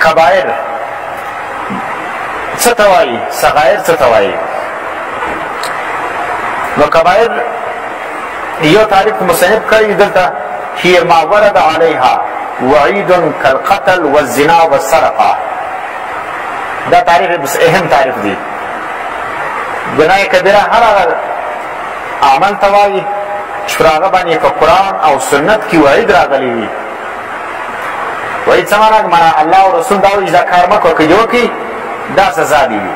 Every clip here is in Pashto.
کبایر څه ته وایي، صغایر څه ته وایي. نو کبایر یو تعریف مصنف کړی دلته، هي ما ورد علیها وعید کالقتل والزنا والسرقه. دا تعریف اهم تعریف دی. ګناه کبیره هر هغه عمل ته وایي چې پر هغه باندې په قرآن او سنت کې وعید راغلی وي. وعید څه معنا؟ الله او رسول دا وایي چې دا کار مه کوه، که دې وکړي دا سزا دي وي.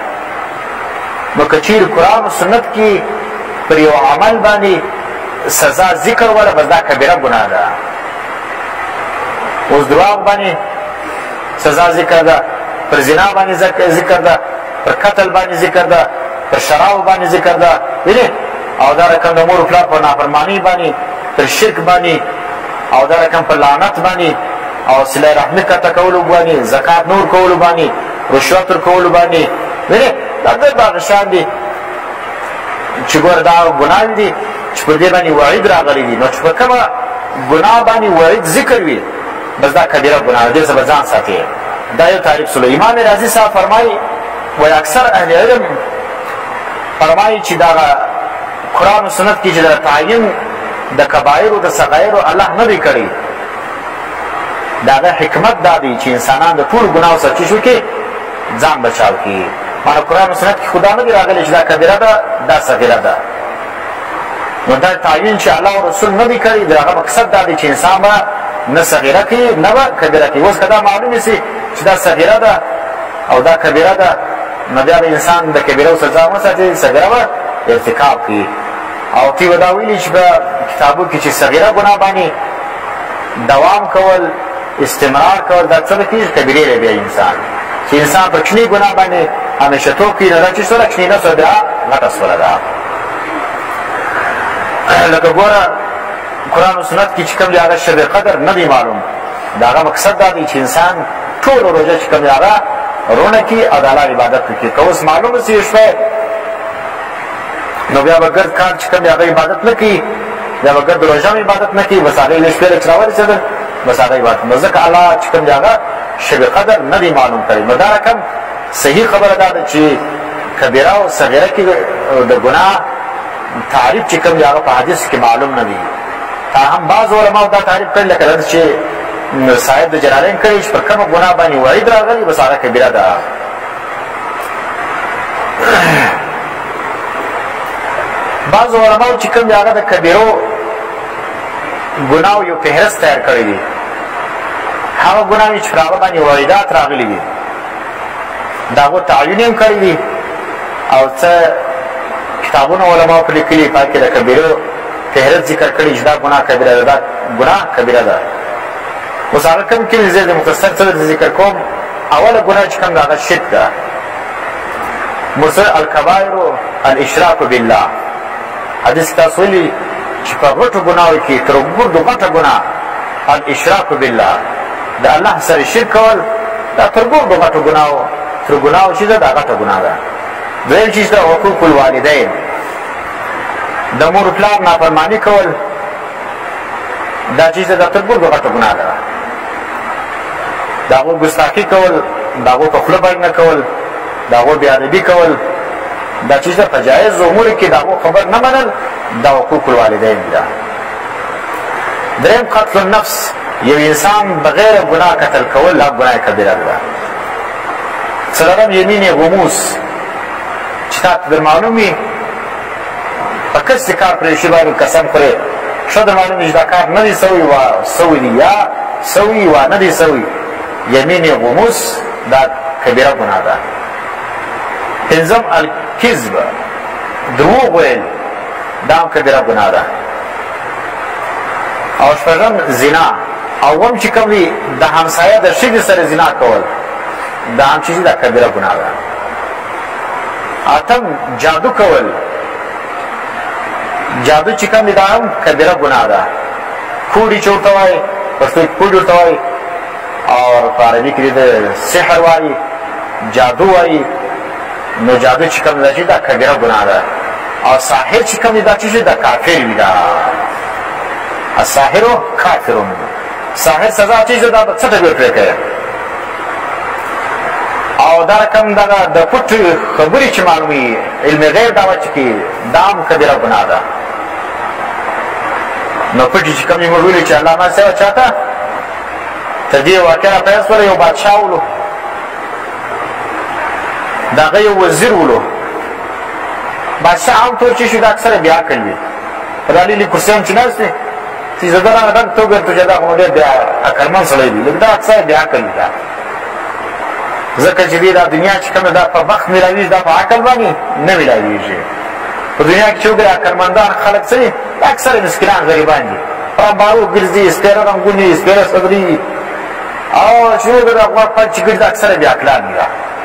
نو که چیرې قرآن او سنت کې پر یو عمل باندې سزا ذکر وله، بس دا کبیره ګناه ده. اوس دروغ باندې سزا ذکر ده، پر زنا باندې ذکر ده، پر قتل باندې ذکر ده، پر شراب باندې ذکر ده، وینې. او دا رقم د مور و پلار په نافرمانۍ باندې، پر شرک باندې، او دا رقم په لعنت باندې، او صله رحمي قطع کولو باندې، زکات نور کولو باندې، رشوت ورکولو باندې، وینې. دا ډېر دغه شیان دي چې ګوره دا ګناوې دي چې په دې باندې وعید راغلی دي. نو چې په کومه ګناه باندې وعید ذکر وي، بس دا کبیره ګناه ده، دې څخه به ځان ساتي. دا یو تعریف سلو. امام رازي صاحب فرمایي وایي اکثر اهل علم فرمایي چې دغه قرآن و سنت کې چې د تعین د کبایرو د صغایرو الله نه دی کړی. د هغه حکمت دا دی چې انسانان د ټولو ګناهو څخه چې شو کې ځان بچاو کړي. معنی قرآن و سنت کې خدا نه دی راغلی چې دا کبیره ده دا صغیره ده. نو دا تعین چې الله او رسول نه دی کړی، د هغه مقصد دا دی چې انسان به نه صغیره کوي نه به کبیره کوي. اوس که دا معلومه سي چې دا صغیره ده او دا کبیره ده، نو بیا به انسان د کبیرو څخه ځان وساتي، صغیره به ارتکاب کوي. او تی به دا ویلي چې په کتابو کې چې صغیره ګناه باندې دوام کول، استمرار کول، دا څه کېږي؟ کبیرې دی بیا انسان. چې انسان په کوچني ګناه باندې همیشه توب کوي، نو دا چې سوله کوچني نه سوه، بیا غټه سوله ده. لکه ګوره قرآن و سنت کې چې کوم دی هغه شب قدر نه دی معلوم. د هغه مقصد دا دی چې انسان ټوله روژه چې کوم دی هغه رونه کړي او د الله عبادت وکړي. که اوس معلومه سي شوی، نو بیا به ګرد کار چې کوم دی هغه عبادت نه کوي، بیا به ګرد روژه هم عبادت نه کوي، بس هغه یې شپې لږ راورسېدل، بس هغه عبادت. نو ځکه الله چې کوم دی هغه شب قدر نه دی معلوم کړی. نو دا رقم صحیح خبره دا ده چې کبیره او صغیره کې د ګناه تعریف چې کوم دی هغه په حدیث کې معلوم نه دی. تاهم بعض علماء دا تعریف کړي لکه دا چې صاحب د جلالین کړي چې پر کومه ګناه باندې وعید راغلی، بس هغه کبیره ده. بعض علماء چې کوم دی هغه د کبیرو ګناو یو فهرست تیار کړی دی. هغه ګناوې چې پر هغه باندې وعیدات راغلي دي، د هغو تعین یې هم کړی دي، او څه کتابونه علماو په لیکلي پای کې د کبیرو فهرست ذکر کړي چې دا ګناه کبیره ده، دا ګناه کبیره ده. اوس هغه کوم کې زه د مختصر څه ذکر کوم. اوله ګناه چې کوم ده هغه شرک ده. مرسل الکبائر الاشراک بالله. حدیث تاسو ویلي چې په غټو ګناهو کې تر ګردو غټه ګناه الاشراک بالله، د الله سره شرک کول، دا تر ګردو غټو ګناهو تر ګناهو چې ده دا غټه ګناه ده. دویم چیز ده حقوق الوالدین، د مور پلار نافرماني کول، دا چیز ده تر ګردو غټه ګناه ده. د هغو ګستاخي کول، د هغو په خوله باندې نه کول، د هغو بېادبي کول، دا چیز ده په جایز امورو کې د هغو خبر نه منل، دا حقوق الوالدین ده. دریم قتل النفس، یو انسان بغیر ګناه قتل کول، دا ګناه کبیره ده. څلورم یمین غموس، چې تا ته در معلوم وي په کس چې کار پرې شي باندې قسم خورې، ښه در معلوم وي چې دا کار نه دی سوی سوی دی یا سوی و نه دی سوی، یمین غموس دا کبیره ګناه ده. پنځم الکذب، دروغ ویل، دا هم کبیره ګناه ده. او شپږم زنا، اوم چې کوم دی د همسایه د ښځې سره زنا کول، دا هم چې دا کبیره ګناه ده. اتم جادو کول، جادو چې کوم دی دا هم کبیره ګناه ده. کوډي چې ورته وایي، پښتو کې کوډي ورته وایي، او په عربي کې د سحر وایي، جادو وایي. نو جادو چې کوم دی دا کبیره ګناه ده. او ساحر چې کوم دی دا چې دا کافر وي، دا الساحر کافرون. ساحر سزا چې دا څه ته ورکړي. او دا رقم دغه د پټ خبرې چې معلومي علم غیر دعوه چې کوي دا هم کبیره ګناه ده. نو پټې چې کوم یې موږ ویلي چې علامه صاحب چاته تر دې واقعه پیل سوله یو بادشاه ولو د هغه یو وزیر ولو بادشاه عام طور چې شو دا اکثره بیعقل وي په دا لیلي کرسۍ هم چې ناست دی چې زه دغه رنګ ته وګورم چې دا خو ډېر عقلمند سړی دی لږ دا اکثره بیعقل وي دا ځکه چې دا دنیا چې کومه دا په وخت میلاویږي دا په عقل باندې نه میلاویږي. په دنیا کې چې وګورې عقلمندان خلک څه دي اکثره مسکینان غریبان دي رامبارو ګرځي سپېره رنګوني سپېره صدري او چې وګورې افغان خلک چې ګرځي اکثره بیعقلان دي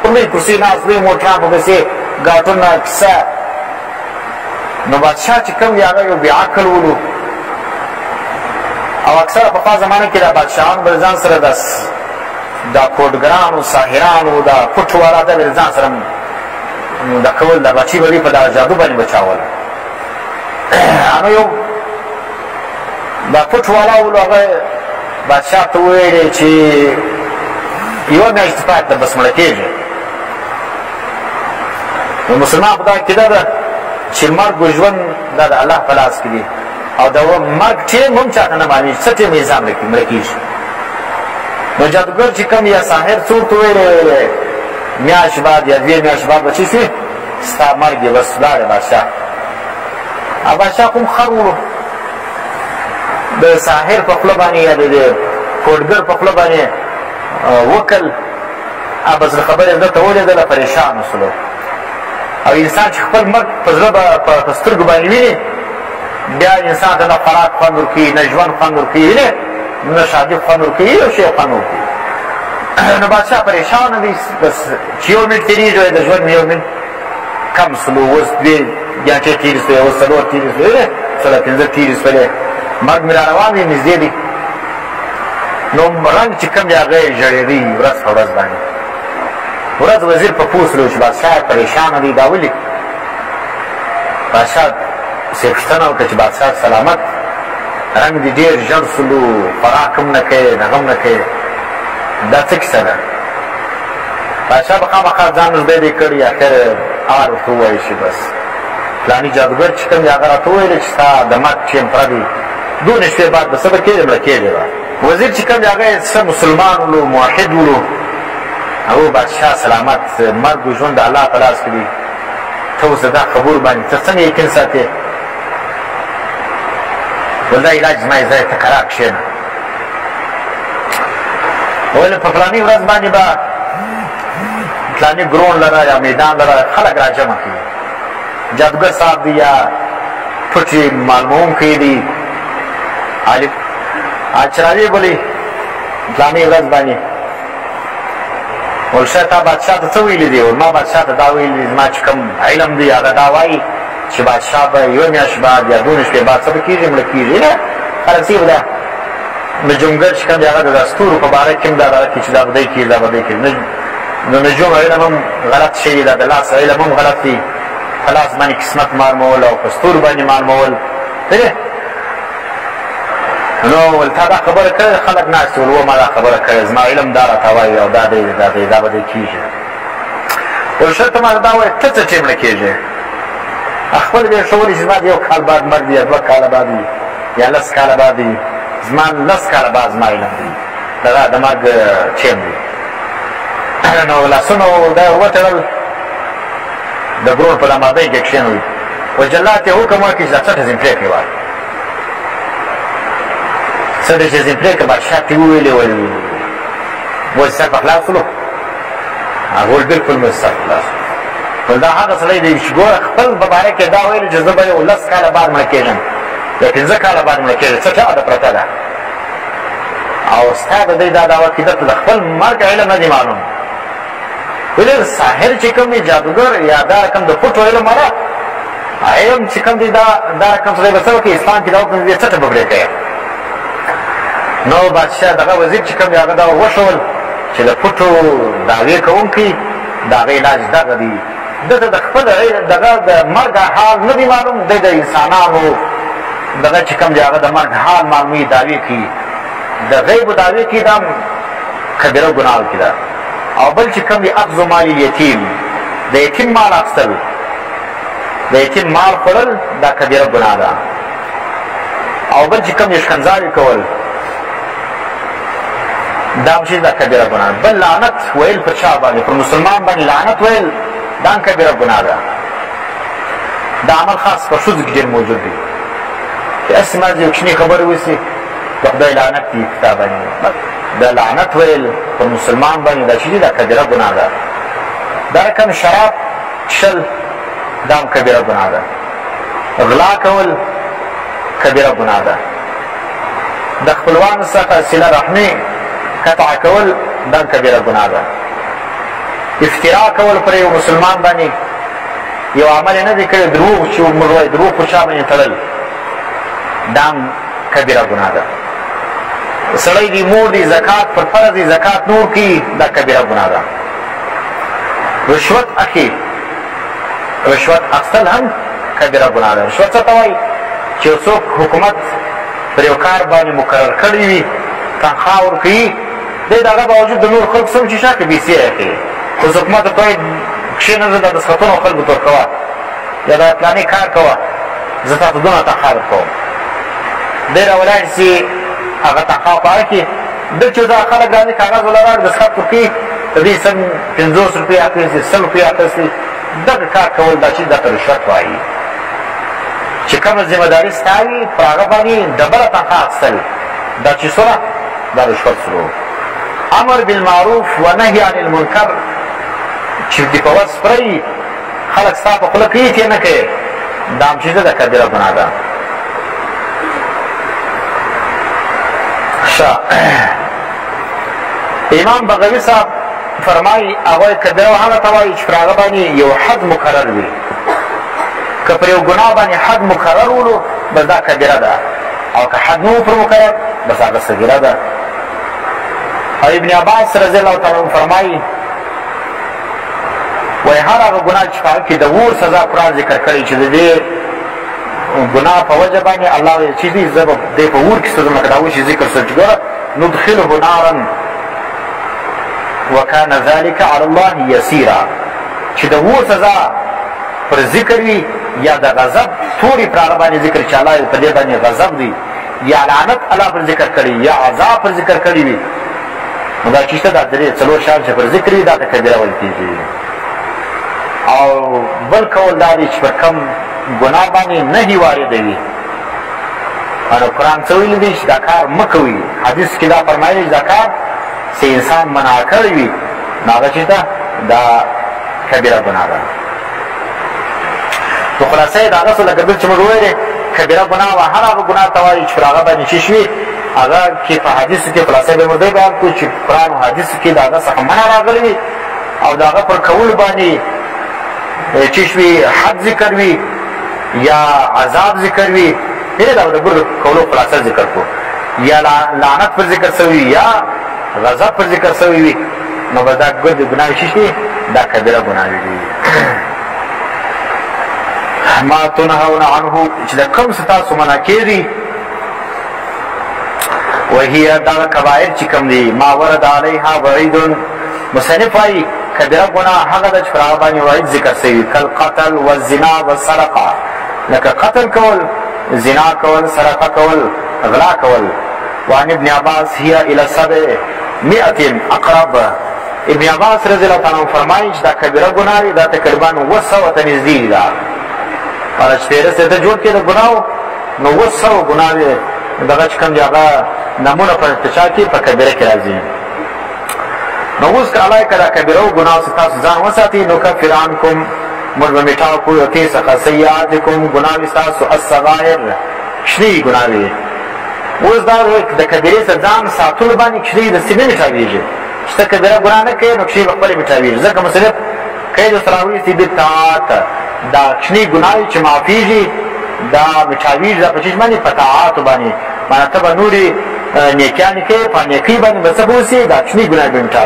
پر لوی کرسۍ ناست لوی موټران پسې ګاټونه کیسه. نو بادشاه چې کوم دی هغه یو بېعقل ولو او اکثره پخوا زمانه کې دا بادشاهان به ځان سره دا کوډګرانو ساحرانو دا پټ والا دا به ځان سره دا کول دا بچي به په دغه جادو باندې بچاول. هغه یو دا پټ والا ولو هغه بادشاه ته وویلې چې یوه میاشت پاتې ده بس مړه کېږي. نو مسلمان په دغه عقیده ده چې مرګ و ژوند دا د الله په لاس کې دي او د مرګ ټیم هم چاته نه معلومېږي څه ټیم نظام مړه کېږي. نو جادوګر چې کوم یا ساحر څوک ته ویلې میاشت بعد یا دوې میاشت بعد به چې شي ستا مرګ یې بس لاړې بادشاه. او بادشاه کوم خر ولو د ساحر په خوله باندې یا د کوډګر په خوله باندې وکل بس د خبرې ده ته ولیدله پریشان وسلو. او انسان چې خپل مرګ په زړه په سترګو باندې ویني بیا انسان ته نه خوراک خوند ورکوي نه ژوند خوند ورکوي نه شادي خوند ورکوي یو شی خوند ورکوي. نو بادشاه پریشانه دی بس چې یو منټ تېرېږي د ژوند یو منټ کم سلو اوس دوې ګنټې تېرې سوې اوس څلور تېرې سوې څلور پېنځه تېرې سولې مرګ مې را روان دی نږدې دی. نو رنګ چې کوم دی هغه یې ژړېدی ورځ په ورځ باندې ورځ وزیر په پوسلو چې بادشاه پریشانه دی دا ولې بادشاه صرف پوښتنه وکړه چې بادشاه سلامت رنګ دې ډېر ژړ سلو خوراک هم نه کوې دغه هم نه کوې دا څه کیسه ده. بادشاه به خامخا ځان نږدې دی کړي اخر هغه ورته ووایي چې بس فلاني جادوګر چې کوم دی هغه راته وویلې چې ستا د مرګ ټیم پوره دی دونې شپې بعد به څه به کېږي مړه کېږي به. وزیر چې کوم دی هغه یې څه مسلمان ولو موحد ولو او بادشاه سلامت مرګ و ژوند د الله په لاس کې دي ته اوس د دا خبرو باندې ته څنګه یقین ساتې ول دا علاج زما یې ځای ته قرار کښېنه ولې په فلاني ورځ باندې به فلاني ګرون لره یا میدان لره خلک را جمع کوي جادوګر صاحب دی یا پټې معلومونکی دی عالم چراوي بولي فلاني ورځ باندې ول شه تا بادشاه ته څه ویلي دي ول ما بادشاه ته دا ویلي دي زما چې کوم علم دی هغه دا وایي چې بادشاه به یوه میاشت بعد یا دونې شپې بعد څه به کېږي مړه کېږي نه خلک څه به ده نجومګر چې کوم دی هغه د ستورو په باره کې هم دا دغه کړي چې دا به دی کېږي دا به دی کېږي نو نجوم علم هم غلط شوي ده د لاس علم هم غلط دي په لاس باندې قسمت معلومول او په ستورو باندې معلومول نو ول تا دا خبره کړې خلک ناست ول ما دا خبره کړې زما علم دا راته وایي او دا دی دا به دی کېږي ول ښه ته ما دا وایې ته څه چې مړه کېږې خپل بیا ښودلي چې زما د یو کال بعد مرګ دی یا دوه کاله بعد وي یا لس کاله بعد وي زما لس کاله بعد زما علم دی د مرګ چیم دی. نو لاسونو دا یې وتړل د ګرون په لمبۍ کې کښېنوي و جلات یې حکم وکړي چې دا څټه ځینې پرېکړې وایي څه دی چې ځینې پرېکړه بادشاه ته یې وویلې ول سر په خلاص ولو هغه ول بلکل مې سر خلاص ول دا هغه سړی دی چې ګوره خپل په باره کې دا ویلي چې زه به یو لس کاله بعد مړه کېږم یا پېنځه کاله بعد مړه کېږم څه ټغه ده پرته ده او ستا د دی دا دعوه کېده ته د خپل مرګ علم نه دی معلوم ولې ساحر چې کوم دی جادوګر یا دا رقم د پټو علم والا علم چې کوم دی دا رقم سړی به څه وکړي اسلام کې دا وکړي دې څه ته به پرې کوې نو بادشاه دغه وزیر چې کوم دی هغه دا وښول چې د پټو دعوې کوونکي د هغه علاج دغه دی ده ته د خپل دغه د مرګ حال نه دی معلوم دی د انسانانو دغه چې کوم دی هغه د مرګ حال معلوموي دعوې کوي د غیبو دعوې کوي دا کبیره ګناه کې ده او بل چې کوم دی اخذ مال یتیم د یتیم مال اخیستل د یتیم مال خوړل دا کبیره ګناه ده او بل چې کوم دی ښکنځاوې کول دا هم چې دا کبیره ګناه ده بل لعنت ویل پر چا باندې پر مسلمان باندې لعنت ویل دا هم کبیره ګناه ده دا عمل خاص په ښځو کې ډېر موجود دی چې هسې مازې یو کوچنۍ خبرې وسي د خدای لعنت دي په تا باندې د لعنت ویل پر مسلمان باندې دا چې دي دا کبیره ګناه ده دا رقم شراب څښل دا هم کبیره ګناه ده غلا کول کبیره ګناه ده د خپلوانو څخه صله رحمي قطع کول دا هم کبیره ګناه ده افترا کول پر یو مسلمان باندې یو عمل یې نه دی کړی دروغ چې موږ وایو دروغ پر چا باندې تړل دا هم کبیره ګناه ده سړی دی مور دی زکات پر فرض دی زکات نور کی دا کبیره ګناه ده رشوت اخی رشوت اخیستل هم کبیره ګناه ده رشوت څه ته وایي چې څوک حکومت پر یو کار باندې مقرر کړی وي تنخواه ورکوي دی د هغه باوجود د نور خلکو سم چې شا که بیسي اخلي خو حکومت ته وایي کښېنه زه د دستخطونو خلکو ته ورکوه یا د فلاني کار کوه زه تاسو دونه تنخواه درکوم دی راولاړ سي هغه تنخواه په هغه کې ده چې دا خلک راځي کاغذ ولراړ دستخط ورکوي د دې سم 50 روپۍ اخیستي 100 روپۍ اخیستي دغه کار کول دا چې دته رشوت وایي چې کومه ذمهداري ستا وي پر هغه باندې ډبله تنخواه اخیستل دا چې څونه دا رشوت سلو امر بالمعروف و نهي عن المنکر چې دې په وس پرې خلک ستا په خوله کوي چې نه کوي دا هم چې ده کبیره ګناه ده امام بغوی صاحب فرمایي هغوی کبیره هغه ته وایي چې پر هغه باندې یو حد مقرر وي که پر یو ګناه باندې حد مقرر ولو بس دا کبیره ده او که حد نه پر مقرر بس هغه صغیره ده او ابن عباس رضی الله تعالی عنه فرمایي وایي هر هغه ګناه چې په هغه کې د اور سزا قرآن ذکر کړی چې د دې ګناه په وجه باندې الله ویل چې دي زه به دې په اور کې سوځم لکه دا اوس چې ذکر شو چې ګوره ندخله نارا وکان ذلک علی الله یسیرا چې د اور سزا پر ذکر وي یا د غضب تورې پر هغه باندې ذکر چې الله په دې باندې غضب دی یا لعنت الله پر ذکر کړي یا عذاب پر ذکر کړي وي نو دا چې شته دا درې څلور شیان چې پر ذکر وي دا ته کبیره ویل کېږي او بل کول دا دی چې پر کوم ګناه باندې نهي وارده وي او قرآن څه ویلي دی چې دا کار مه کوئ حدیث کې دا فرمایي چې دا کار چې انسان منع کړی وي نو هغه چې ده دا کبیره ګناه ده نو خلاصه یې د هغه څه لکه دلته چې موږ ویلې کبیره ګناه وه هر هغه ګناه ته وایي چې پر هغه باندې چې شوي هغه کې په حدیثو کې خلاصه به موږ بیان کړو چې قرآن و حدیثو کې د هغه څخه منع راغلی وي او د هغه پر کول باندې چې شوي حد ذکر وي یا عذاب ذکر وي هره دا د ګور کولو خلاصه ذکر کو یا لعنت پر ذکر شوی یا غضب پر ذکر شوی وي نو به دا ګور د ګناه شي دا کبیره ګناه دي ما تنهون عنه چې د کوم څه تاسو منع کړي وهي دا کبائر چې کوم دي ما ورد علیها وعید مصنف وايي کبیره ګناه هغه د چې باندې وعید ذکر شوی کل قتل والزنا والسرقه لکه قتل کول زنا کول سرقه کول غلا کول وعن ابن عباس هي الى 700 اقرب ابن عباس رضی الله تعالی عنہ فرمایي چې دا کبیره ګناه دا تقریبا 200 ته نږدې ده هغه چې تیره سره جوړ کړي د ګناهو نو 200 ګناه دي دغه چې کوم دی هغه نمونه په ارتشا کې په کبیره کې راځي نو اوس که الله کړه کبیره او ګناه څخه تاسو ځان وساتئ نو کفر عنکم موږ به میټاو کړو تی څخه سیئاتکم ګناوې ستاسو الصغائر شنې ګناوې اوس دا د کبیرې څخه ځان ساتلو باندې کښې د سینې میټاوېږي چې ته کبیره ګناه نه کوې نو کښې به خپلې میټاوېږي ځکه مصنف قید سره راوړي بالطاعات دا کښنې ګناوې چې معافېږي دا میټاوېږي دا په چیز باندې په طاعاتو باندې معنی ته به نورې نیکیانې کوې په نیکۍ باندې به څه به اوسې دا کښنې ګناوې به میټاوي